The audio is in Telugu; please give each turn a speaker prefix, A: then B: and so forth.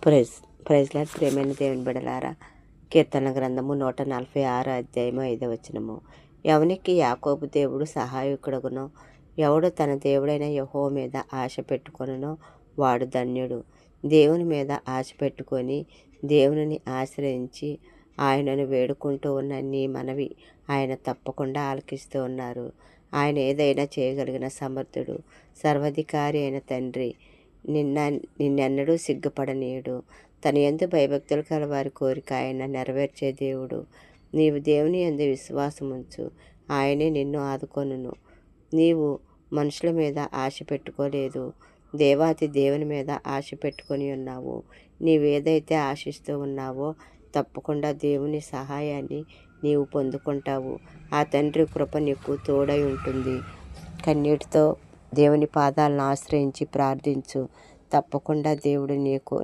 A: ప్రైజ్ ప్రైజ్లాడ్ ప్రేమైన దేవుని బిడలారా, కీర్తన గ్రంథము 146 అధ్యాయము 5వ వచనము. ఎవనికి యాకోబు దేవుడు సహాయకుడగునో, ఎవడు తన దేవుడైన యెహోవా మీద ఆశ పెట్టుకొనునో వాడు ధన్యుడు. దేవుని మీద ఆశ పెట్టుకొని దేవునిని ఆశ్రయించి ఆయనను వేడుకుంటూ ఉన్న నీ మనవి ఆయన తప్పకుండా ఆలకిస్తూ ఉన్నారు. ఆయన ఏదైనా చేయగలిగిన సమర్థుడు, సర్వాధికారి అయిన తండ్రి. నిన్నెన్నడూ సిగ్గుపడనీయుడు. తన యందు భయభక్తులు కల వారి కోరిక ఆయన నెరవేర్చే దేవుడు. నీవు దేవుని యందు విశ్వాసముంచు, ఆయనే నిన్ను ఆదుకొనును. నీవు మనుషుల మీద ఆశ పెట్టుకోలేదు, దేవాతి దేవుని మీద ఆశ పెట్టుకొని ఉన్నావు. నీవేదైతే ఆశిస్తూ ఉన్నావో తప్పకుండా దేవుని సహాయాన్ని నీవు పొందుకుంటావు. ఆ తండ్రి కృప నీకు తోడై ఉంటుంది. కన్నీటితో దేవుని పాదాలను ఆశ్రయించి ప్రార్థించు. తప్పకుండా దేవుడు నీకు